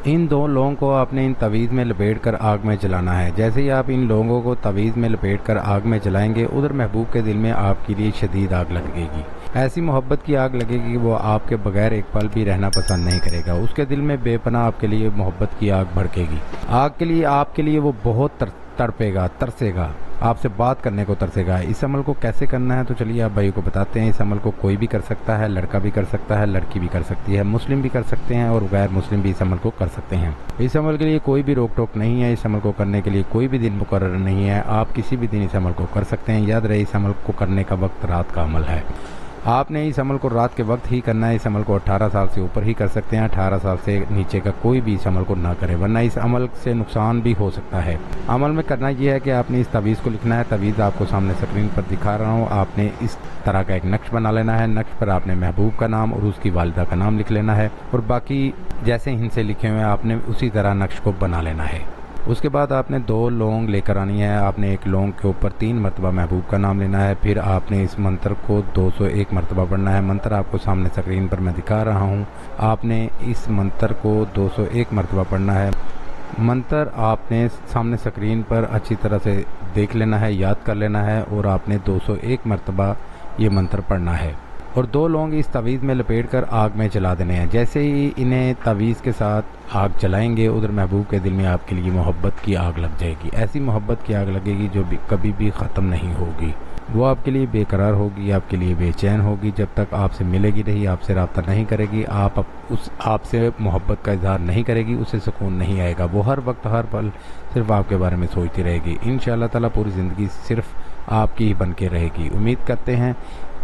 इन दो लौंग को आपने इन तवीज़ में लपेट कर आग में जलाना है। जैसे ही आप इन लौंगों को तवीज़ में लपेट कर आग में जलाएंगे, उधर महबूब के दिल में आपके लिए शदीद आग लगेगी। ऐसी मोहब्बत की आग लगेगी कि वो आपके बगैर एक पल भी रहना पसंद नहीं करेगा। उसके दिल में बेपनाह आपके लिए मोहब्बत की आग भड़केगी। आग के लिए आपके लिए वो बहुत तड़पेगा, तरसेगा, आपसे बात करने को तरसेगा। इस अमल को कैसे करना है तो चलिए आप भाई को बताते हैं। इस अमल को कोई भी कर सकता है, लड़का भी कर सकता है, लड़की भी कर सकती है, मुस्लिम भी कर सकते हैं और गैर मुस्लिम भी इस अमल को कर सकते हैं। इस अमल के लिए कोई भी रोक टोक नहीं है। इस अमल को करने के लिए कोई भी दिन मुकर्रर नहीं है। आप किसी भी दिन इस अमल को कर सकते हैं। याद रहे, इस अमल को करने का वक्त रात का अमल है। आपने इस अमल को रात के वक्त ही करना है। इस अमल को 18 साल से ऊपर ही कर सकते हैं। 18 साल से नीचे का कोई भी इस अमल को ना करे, वरना इस अमल से नुकसान भी हो सकता है। अमल में करना यह है कि आपने इस तवीज़ को लिखना है। तवीज़ आपको सामने स्क्रीन पर दिखा रहा हूँ। आपने इस तरह का एक नक्श बना लेना है। नक्श पर आपने महबूब का नाम और उसकी वालिदा का नाम लिख लेना है और बाकी जैसे हिंसे लिखे हुए हैं आपने उसी तरह नक्श को बना लेना है। उसके बाद आपने 2 लौंग लेकर आनी है। आपने एक लौंग के ऊपर 3 मरतबा महबूब का नाम लेना है। फिर आपने इस मंत्र को 201 मरतबा पढ़ना है। मंत्र आपको सामने स्क्रीन पर मैं दिखा रहा हूँ। आपने इस मंत्र को 201 मरतबा पढ़ना है। मंत्र आपने सामने स्क्रीन पर अच्छी तरह से देख लेना है, याद कर लेना है और आपने 201 मरतबा ये मंत्र पढ़ना है और 2 लौंग इस तवीज़ में लपेट कर आग में जला देने हैं। जैसे ही इन्हें तवीज़ के साथ आग जलाएंगे, उधर महबूब के दिल में आपके लिए मोहब्बत की आग लग जाएगी। ऐसी मोहब्बत की आग लगेगी जो कभी भी ख़त्म नहीं होगी। वो आपके लिए बेकरार होगी, आपके लिए बेचैन होगी। जब तक आपसे मिलेगी नहीं, आपसे रब्ता नहीं करेगी, आपसे मोहब्बत का इजहार नहीं करेगी, उसे सुकून नहीं आएगा। वो हर वक्त हर पल सिर्फ आपके बारे में सोचती रहेगी। इंशाअल्लाह ताला पूरी ज़िंदगी सिर्फ आपकी ही बन के रहेगी। उम्मीद करते हैं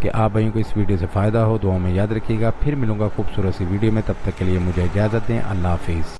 कि आप भाइयों को इस वीडियो से फ़ायदा हो। दुआ में याद रखिएगा। फिर मिलूंगा खूबसूरत सी वीडियो में, तब तक के लिए मुझे इजाज़त दें। अल्लाह हाफिज़।